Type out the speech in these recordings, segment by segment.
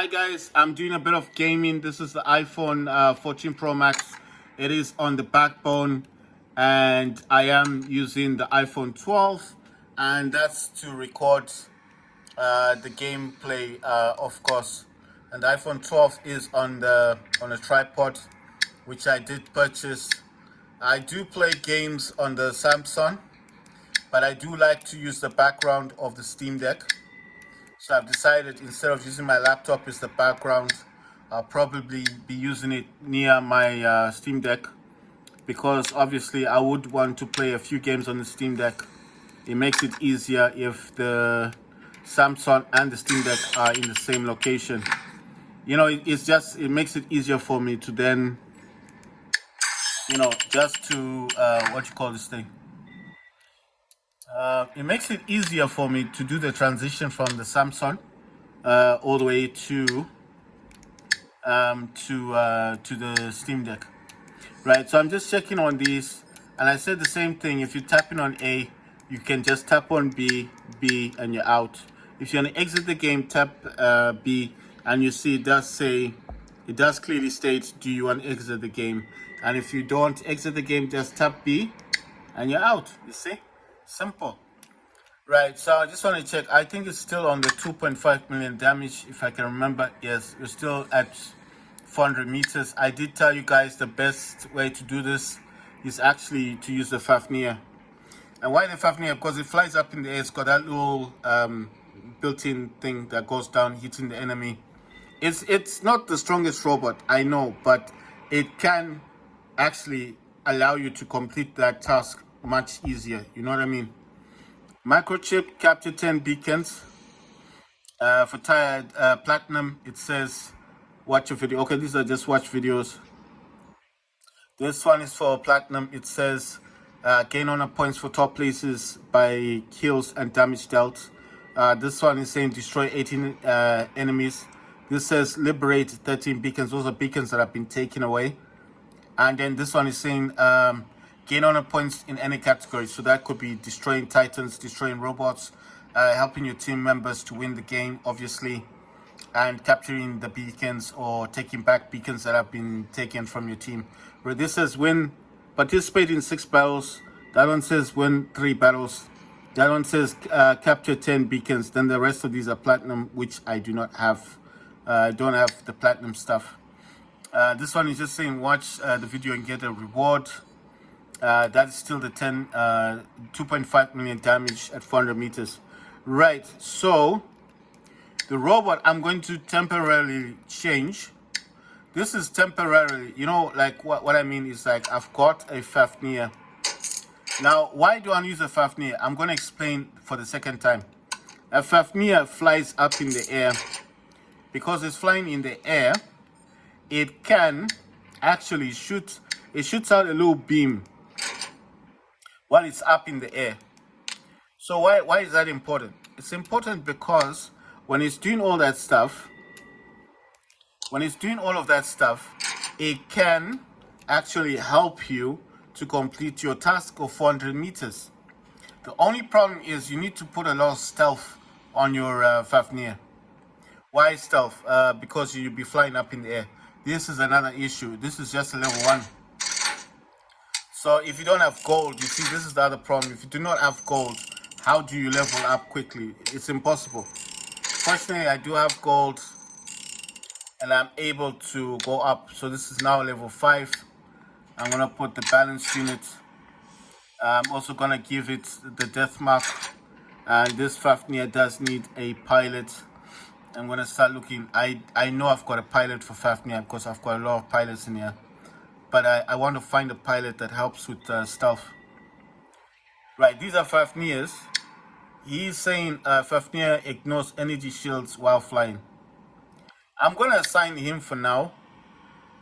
Hi guys, I'm doing a bit of gaming. This is the iPhone 14 Pro Max. It is on the backbone and I am using the iPhone 12, and that's to record the gameplay, of course. And the iPhone 12 is on a tripod, which I did purchase. I do play games on the Samsung, but I do like to use the background of the Steam Deck. So I've decided, instead of using my laptop as the background, I'll probably be using it near my Steam Deck, because obviously I would want to play a few games on the Steam Deck. It makes it easier if the Samsung and the Steam Deck are in the same location. You know, it makes it easier for me to then, just to, what you call this thing? It makes it easier for me to do the transition from the Samsung all the way to the Steam Deck, right? So I'm just checking on these, and I said the same thing. If you're tapping on A, you can just tap on B, and you're out. If you want to exit the game, tap B, and you see it does clearly state, do you want to exit the game? And if you don't exit the game, just tap B, and you're out. You see, simple. Right, so I just want to check. I think it's still on the 2.5 million damage, if I can remember. Yes, we're still at 400 meters. I did tell you guys the best way to do this is actually to use the Fafnir. And why the Fafnir? Because it flies up in the air. It's got that little built-in thing that goes down, hitting the enemy. It's not the strongest robot, I know, but it can actually allow you to complete that task much easier. You know what I mean? Microchip capture 10 beacons. For tired platinum, it says watch a video. Okay, these are just watch videos. This one is for platinum. It says gain honor points for top places by kills and damage dealt. This one is saying destroy 18 enemies. This says liberate 13 beacons. Those are beacons that have been taken away. And then this one is saying gain honor points in any category. So that could be destroying titans, destroying robots, helping your team members to win the game, obviously, and capturing the beacons or taking back beacons that have been taken from your team. Where this says participate in 6 battles. That one says win 3 battles. That one says capture 10 beacons. Then the rest of these are platinum, which I do not have. I don't have the platinum stuff. This one is just saying watch the video and get a reward. That is still the 2.5 million damage at 400 meters. Right, so the robot I'm going to temporarily change. This is temporarily, like what I mean is, like, I've got a Fafnir. Now, why do I use a Fafnir? I'm going to explain for the second time. A Fafnir flies up in the air. Because it's flying in the air, it can actually shoots out a little beam while it's up in the air. So why is that important? It's important because when it's doing all that stuff, it can actually help you to complete your task of 400 meters. The only problem is you need to put a lot of stealth on your Fafnir. Why stealth? Because you'll be flying up in the air. This is another issue. This is just a level 1. So if you don't have gold, you see, this is the other problem. If you do not have gold, how do you level up quickly? It's impossible. Fortunately, I do have gold, and I'm able to go up. So this is now level 5. I'm going to put the balance unit. I'm also going to give it the death mark. And this Fafnir does need a pilot. I'm going to start looking. I know I've got a pilot for Fafnir because I've got a lot of pilots in here. But I want to find a pilot that helps with stealth. Right, these are Fafnirs. He's saying Fafnir ignores energy shields while flying. I'm going to assign him for now.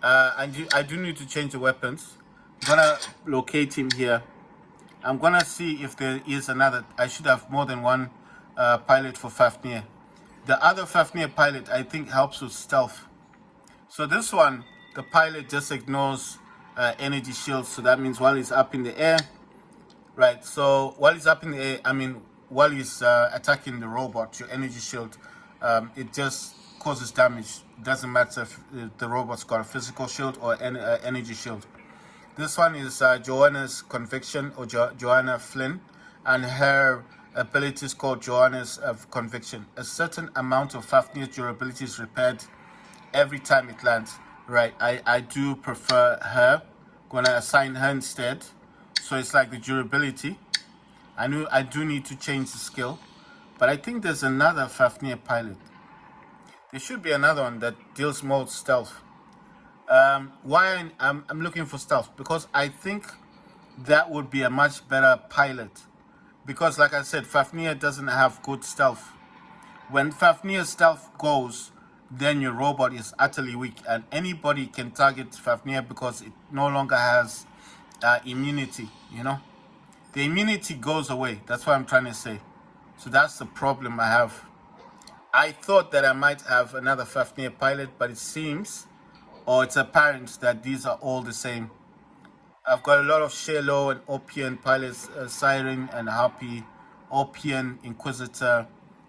I do need to change the weapons. I'm going to locate him here. I'm going to see if there is another. I should have more than one pilot for Fafnir. The other Fafnir pilot, I think, helps with stealth. So this one, the pilot just ignores energy shields. So that means while he's up in the air, right? So while he's up in the air, while he's attacking the robot, your energy shield, it just causes damage. It doesn't matter if the robot's got a physical shield or an energy shield. This one is Joanna's conviction, or Joanna Flynn, and her ability is called Joanna's conviction. A certain amount of Fafnir's durability is repaired every time it lands. Right, I do prefer her. Gonna assign her instead. So it's like the durability. I do need to change the skill, but I think there's another Fafnir pilot. There should be another one that deals more with stealth. Why I'm looking for stealth? Because I think that would be a much better pilot. Because like I said, Fafnir doesn't have good stealth. When Fafnir's stealth goes, then your robot is utterly weak, and anybody can target Fafnir because it no longer has immunity. The immunity goes away. That's what I'm trying to say. So that's the problem I have. I thought that I might have another Fafnir pilot, but it seems, or it's apparent, that these are all the same. I've got a lot of Shelo and Opian pilots, Siren and Harpy, Opian, Inquisitor,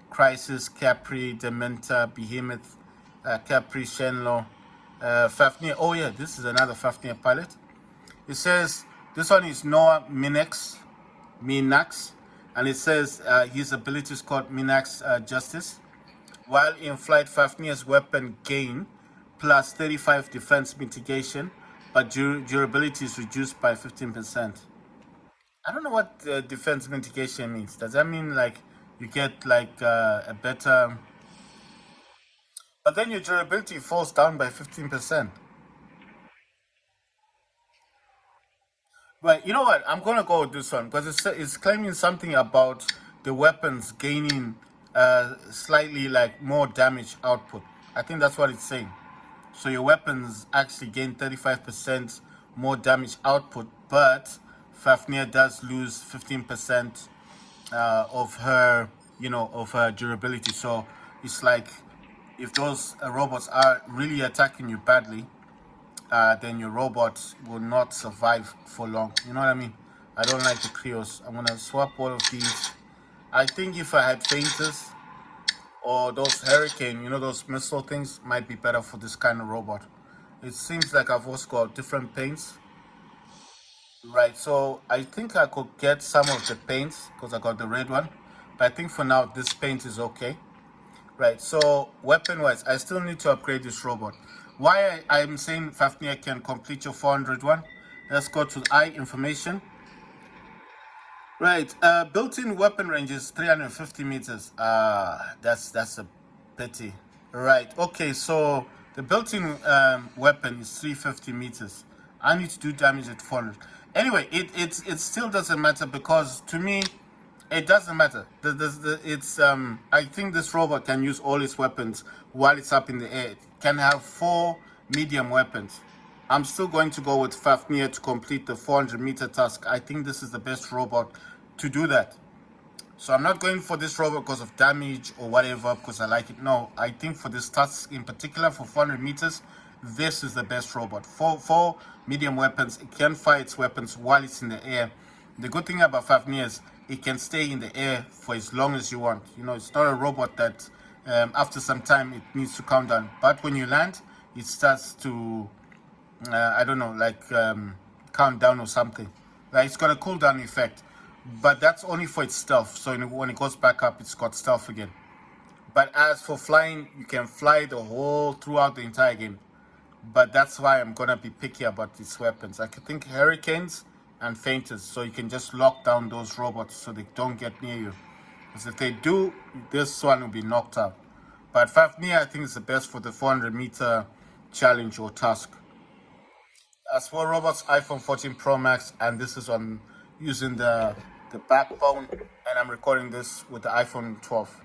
Crisis, Capri, Dementor, Behemoth, Capri, Shenlo, Fafnir. Oh yeah, this is another Fafnir pilot. It says, this one is Noah Minax, and it says his ability is called Minax Justice. While in flight, Fafnir's weapon gain plus 35 defense mitigation, but durability is reduced by 15%. I don't know what defense mitigation means. Does that mean like you get like a better, but then your durability falls down by 15%? But you know what? I'm gonna go with this one because it's claiming something about the weapons gaining slightly like more damage output. I think that's what it's saying. So your weapons actually gain 35% more damage output, but Fafnir does lose 15% of her, of her durability. So it's like if those robots are really attacking you badly, then your robot will not survive for long. You know what I mean? I don't like the Creos. I'm gonna swap all of these. I think if I had fainters or those hurricane, those missile things might be better for this kind of robot. It seems like I've also got different paints. Right, so I think I could get some of the paints because I got the red one. But I think for now this paint is okay. Right, so weapon-wise, I still need to upgrade this robot. Why I'm saying Fafnir can complete your 400 one? Let's go to eye information. Right, built-in weapon range is 350 meters. That's a pity. Right, okay, so the built-in weapon is 350 meters. I need to do damage at 400. Anyway, it still doesn't matter because to me, it doesn't matter. I think this robot can use all its weapons while it's up in the air. It can have 4 medium weapons. I'm still going to go with Fafnir to complete the 400-meter task. I think this is the best robot to do that. So I'm not going for this robot because of damage or whatever, because I like it. No, I think for this task in particular, for 400 meters, this is the best robot. For medium weapons, it can fire its weapons while it's in the air. The good thing about Fafnir is it can stay in the air for as long as you want. It's not a robot that after some time it needs to count down. But when you land, it starts to I don't know, like countdown or something. Like it's got a cooldown effect, but that's only for its stealth. So when it goes back up, it's got stealth again. But as for flying, you can fly throughout the entire game. But that's why I'm gonna be picky about these weapons. I could think hurricanes and fainters, so you can just lock down those robots so they don't get near you. Because if they do, this one will be knocked out. But Fafnir, I think, is the best for the 400-meter challenge or task. As for robots, iPhone 14 Pro Max, and this is on using the backbone, and I'm recording this with the iPhone 12.